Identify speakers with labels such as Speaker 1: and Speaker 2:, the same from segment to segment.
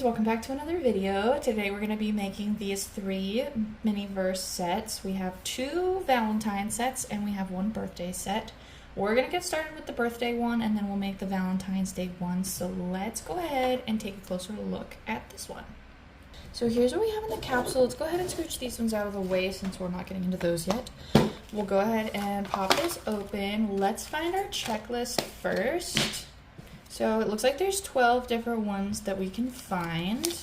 Speaker 1: friends, welcome back to another video. Today we're going to be making these 3 MiniVerse sets. We have 2 Valentine sets and we have 1 birthday set. We're going to get started with the birthday one and then we'll make the Valentine's Day one. So let's go ahead and take a closer look at this one. So here's what we have in the capsule. Let's go ahead and scooch these ones out of the way since we're not getting into those yet. We'll go ahead and pop this open. Let's find our checklist first. So it looks like there's 12 different ones that we can find,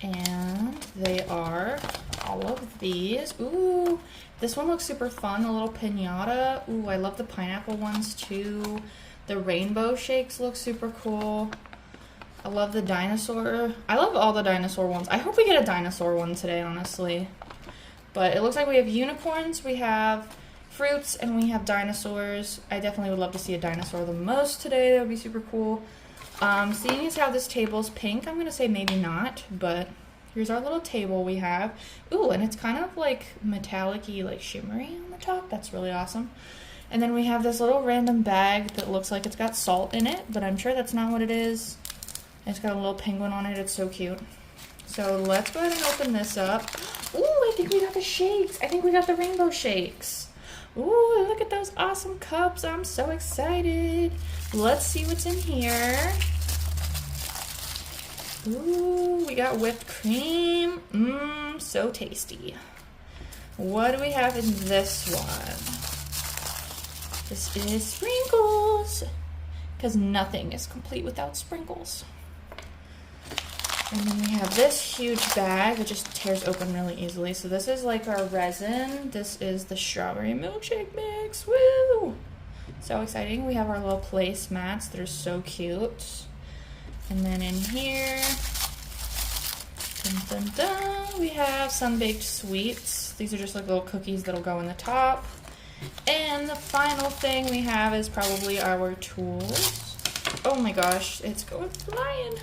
Speaker 1: and they are all of these. Ooh, this one looks super fun, a little piñata. Ooh, I love the pineapple ones too. The rainbow shakes look super cool. I love the dinosaur. I love all the dinosaur ones. I hope we get a dinosaur one today, honestly. But it looks like we have unicorns, we have fruits, and we have dinosaurs. I definitely would love to see a dinosaur the most today. That would be super cool. Seeing as how this table's pink, I'm gonna say maybe not, but here's our little table we have. Ooh, and it's kind of like metallic-y, like shimmery on the top. That's really awesome. And then we have this little random bag that looks like it's got salt in it, but I'm sure that's not what it is. It's got a little penguin on it. It's so cute. So let's go ahead and open this up. Ooh, I think we got the shakes. I think we got the rainbow shakes. Ooh, look at those awesome cups. I'm so excited. Let's see what's in here. Ooh, we got whipped cream. Mmm, so tasty. What do we have in this one? This is sprinkles. Because nothing is complete without sprinkles. And then we have this huge bag. It just tears open really easily. So this is like our resin. This is the strawberry milkshake mix. Woo! So exciting. We have our little placemats that are so cute. And then in here, dun, dun, dun, we have some baked sweets. These are just like little cookies that'll go in the top. And the final thing we have is probably our tools. Oh my gosh, it's going flying.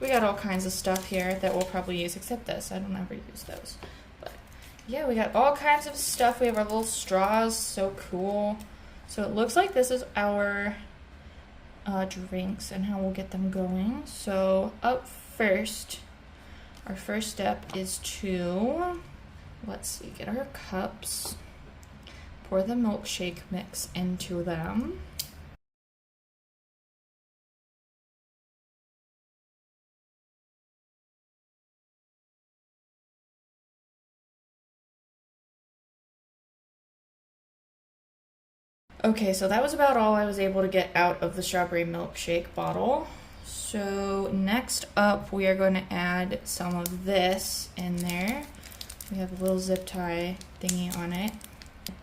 Speaker 1: We got all kinds of stuff here that we'll probably use, except this. I don't ever use those. But yeah, we got all kinds of stuff. We have our little straws, so cool. So it looks like this is our drinks and how we'll get them going. So up first, our first step is to, let's see, get our cups, pour the milkshake mix into them. Okay, so that was about all I was able to get out of the strawberry milkshake bottle. So next up, we are going to add some of this in there. We have a little zip tie thingy on it.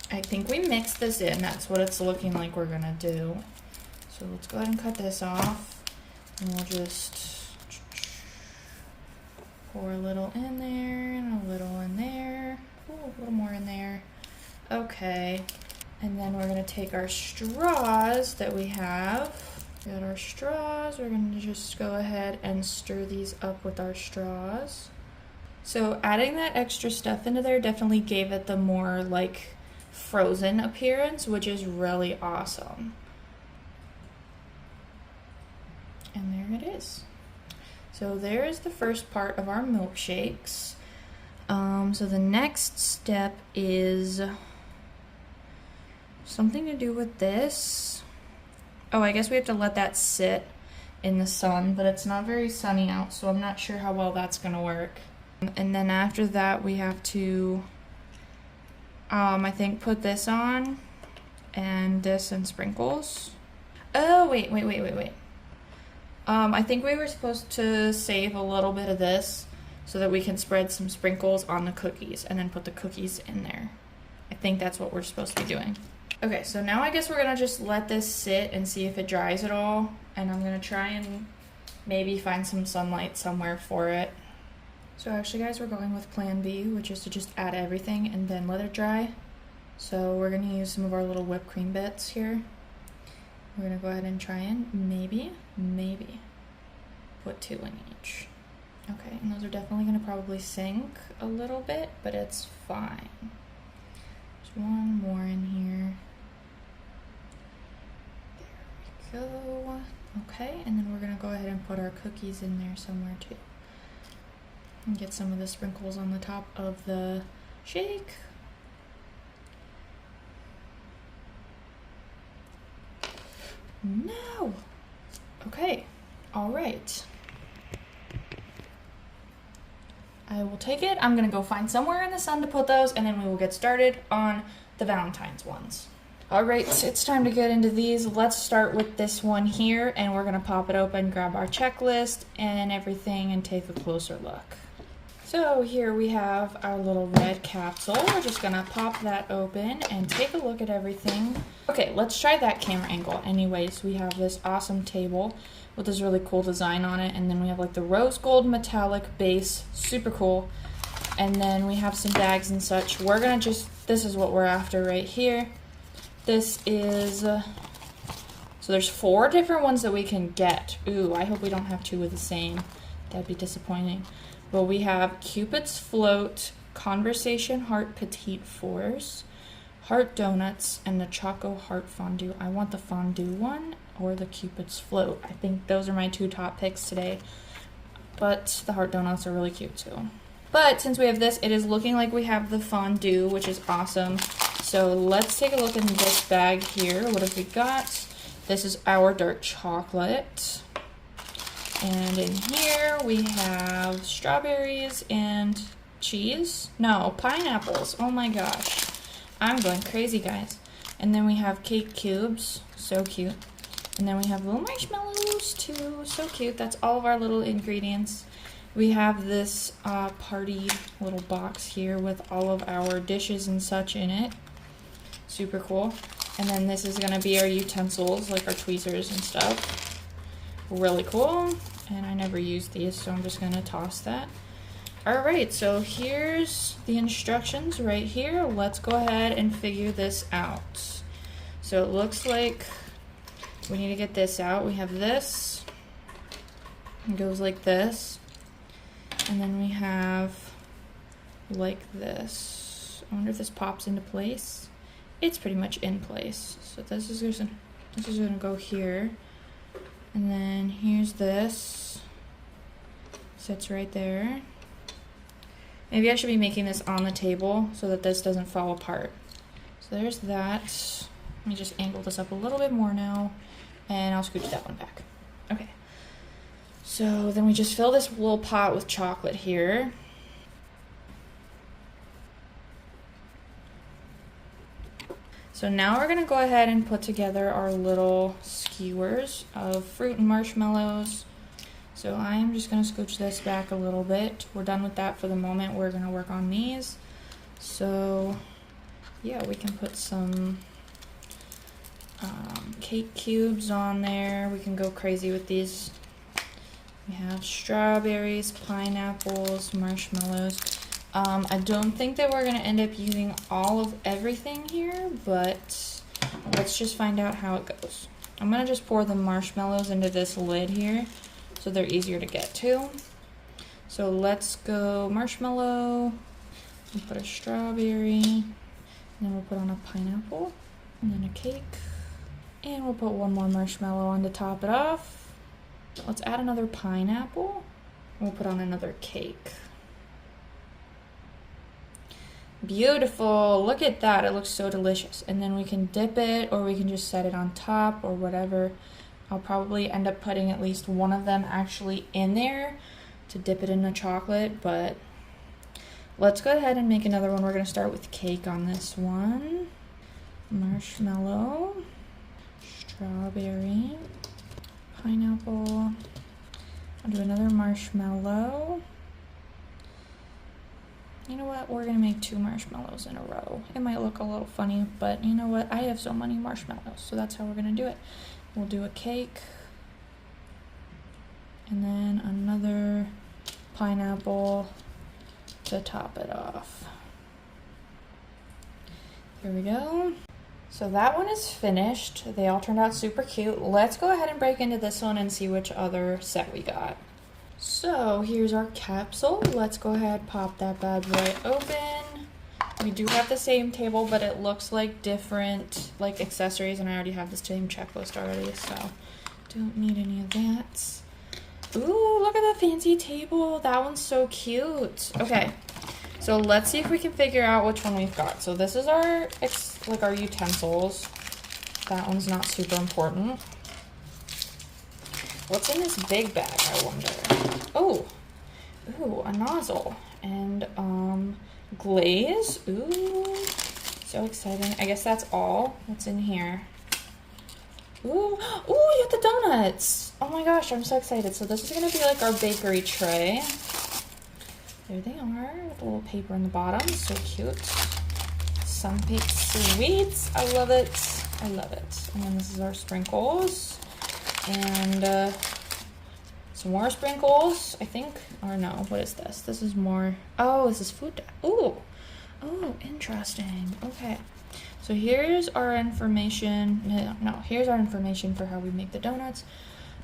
Speaker 1: I think we mixed this in. That's what it's looking like we're going to do. So let's go ahead and cut this off. And we'll just pour a little in there and a little in there. Ooh, a little more in there. Okay. And then we're going to take our straws that we have. We got our straws. We're going to just go ahead and stir these up with our straws. So adding that extra stuff into there definitely gave it the more like frozen appearance, which is really awesome. And there it is. So there is the first part of our milkshakes. So the next step is something to do with this. Oh, I guess we have to let that sit in the sun, but it's not very sunny out, so I'm not sure how well that's gonna work. And then after that, we have to, I think, put this on, and this and sprinkles. Oh, wait. I think we were supposed to save a little bit of this so that we can spread some sprinkles on the cookies and then put the cookies in there. I think that's what we're supposed to be doing. Okay, so now I guess we're gonna just let this sit and see if it dries at all. And I'm gonna try and maybe find some sunlight somewhere for it. So actually guys, we're going with plan B, which is to just add everything and then let it dry. So we're gonna use some of our little whipped cream bits here. We're gonna go ahead and try and maybe put 2 in each. Okay, and those are definitely gonna probably sink a little bit, but it's fine. There's one more in here. There we go. Okay, and then we're gonna go ahead and put our cookies in there somewhere too. And get some of the sprinkles on the top of the shake. No. Okay. All right. I will take it. I'm gonna go find somewhere in the sun to put those, and then we will get started on the Valentine's ones. All right, it's time to get into these. Let's start with this one here, and we're gonna pop it open, grab our checklist and everything, and take a closer look. So here we have our little red capsule. We're just gonna pop that open and take a look at everything. Okay, let's try that camera angle. Anyways, we have this awesome table with this really cool design on it, and then we have like the rose gold metallic base, super cool. And then we have some bags and such. We're gonna this is what we're after right here. This is, so there's 4 different ones that we can get. Ooh, I hope we don't have 2 of the same. That'd be disappointing. But we have Cupid's Float, Conversation Heart Petite Fours, Heart Donuts, and the Choco Heart Fondue. I want the fondue one or the Cupid's Float. I think those are my 2 top picks today. But the Heart Donuts are really cute too. But since we have this, it is looking like we have the fondue, which is awesome. So let's take a look in this bag here. What have we got? This is our dark chocolate. And in here we have strawberries and cheese. No, pineapples. Oh my gosh. I'm going crazy, guys. And then we have cake cubes. So cute. And then we have little marshmallows too. So cute. That's all of our little ingredients. We have this party little box here with all of our dishes and such in it. Super cool. And then this is gonna be our utensils, like our tweezers and stuff. Really cool. And I never use these, so I'm just gonna toss that. All right, so here's the instructions right here. Let's go ahead and figure this out. So it looks like we need to get this out. We have this. It goes like this. And then we have like this. I wonder if this pops into place. It's pretty much in place. So this is gonna go here. And then here's this. Sits right there. Maybe I should be making this on the table so that this doesn't fall apart. So there's that. Let me just angle this up a little bit more now. And I'll scooch that one back. Okay. So then we just fill this little pot with chocolate here. So now we're gonna go ahead and put together our little skewers of fruit and marshmallows. So I'm just gonna scooch this back a little bit. We're done with that for the moment. We're gonna work on these. So yeah, we can put some cake cubes on there. We can go crazy with these. We have strawberries, pineapples, marshmallows. I don't think that we're going to end up using all of everything here, but let's just find out how it goes. I'm going to just pour the marshmallows into this lid here so they're easier to get to. So let's go marshmallow, we'll put a strawberry, and then we'll put on a pineapple, and then a cake, and we'll put one more marshmallow on to top it off. Let's add another pineapple. We'll put on another cake. Beautiful. Look at that. It looks so delicious. And then we can dip it, or we can just set it on top or whatever. I'll probably end up putting at least one of them actually in there to dip it in the chocolate, but let's go ahead and make another one. We're going to start with cake on this one. Marshmallow, strawberry, pineapple. I'll do another marshmallow. You know what? We're going to make 2 marshmallows in a row. It might look a little funny, but you know what? I have so many marshmallows, so that's how we're going to do it. We'll do a cake. And then another pineapple to top it off. Here we go. So that one is finished. They all turned out super cute. Let's go ahead and break into this one and see which other set we got. So here's our capsule. Let's go ahead, pop that bad boy open. We do have the same table, but it looks like different like accessories, and I already have the same checklist already, so don't need any of that. Ooh, look at the fancy table. That one's so cute. Okay, so let's see if we can figure out which one we've got. So this is our, like our utensils. That one's not super important. What's in this big bag, I wonder? Oh, ooh, a nozzle and glaze. Ooh, so exciting. I guess that's all that's in here. Ooh, ooh, you got the donuts. Oh my gosh, I'm so excited. So this is gonna be like our bakery tray. There they are, with a little paper in the bottom. So cute. Sun baked sweets. I love it. I love it. And then this is our sprinkles. And some more sprinkles, I think. Or no, what is this? This is more. Oh, this is food. Ooh. Oh, interesting. Okay. So here's our information. No, here's our information for how we make the donuts.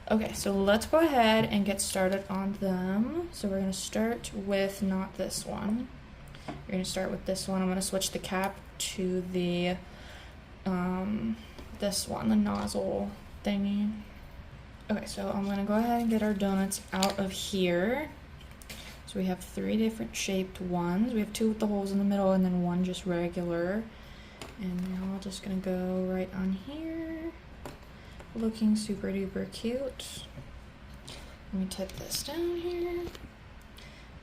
Speaker 1: Okay, so let's go ahead and get started on them. So we're gonna start with not this one. We're gonna start with this one. I'm gonna switch the cap to the this one, the nozzle thingy. Okay, so I'm gonna go ahead and get our donuts out of here. So we have 3 different shaped ones. We have 2 with the holes in the middle and then 1 just regular. And they're all just gonna go right on here. Looking super duper cute. Let me tip this down here.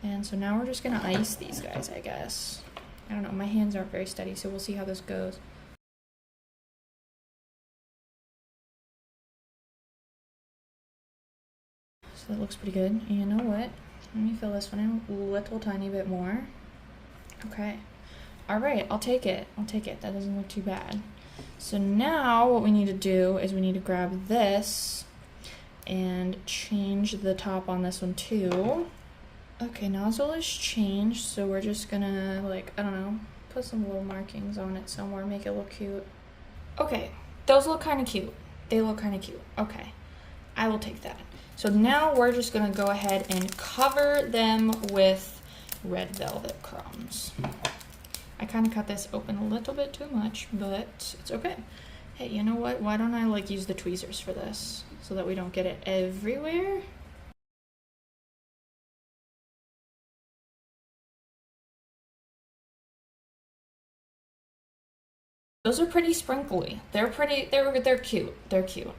Speaker 1: And so now we're just gonna ice these guys, I guess. I don't know, my hands aren't very steady, so we'll see how this goes. So that looks pretty good. And you know what? Let me fill this one in a little tiny bit more. Okay. All right, I'll take it. I'll take it. That doesn't look too bad. So now what we need to do is we need to grab this and change the top on this one too. Okay, nozzle is changed, so we're just gonna, like, I don't know, put some little markings on it somewhere, make it look cute. Okay, those look kind of cute. They look kind of cute. Okay, I will take that. So now we're just gonna go ahead and cover them with red velvet crumbs. I kind of cut this open a little bit too much, but it's okay. Hey, you know what? Why don't I like use the tweezers for this so that we don't get it everywhere? Those are pretty sprinkly. They're pretty, they're cute. They're cute.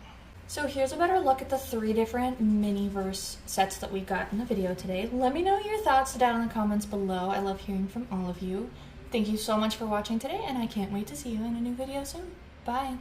Speaker 1: So here's a better look at the 3 different MiniVerse sets that we got in the video today. Let me know your thoughts down in the comments below. I love hearing from all of you. Thank you so much for watching today, and I can't wait to see you in a new video soon. Bye.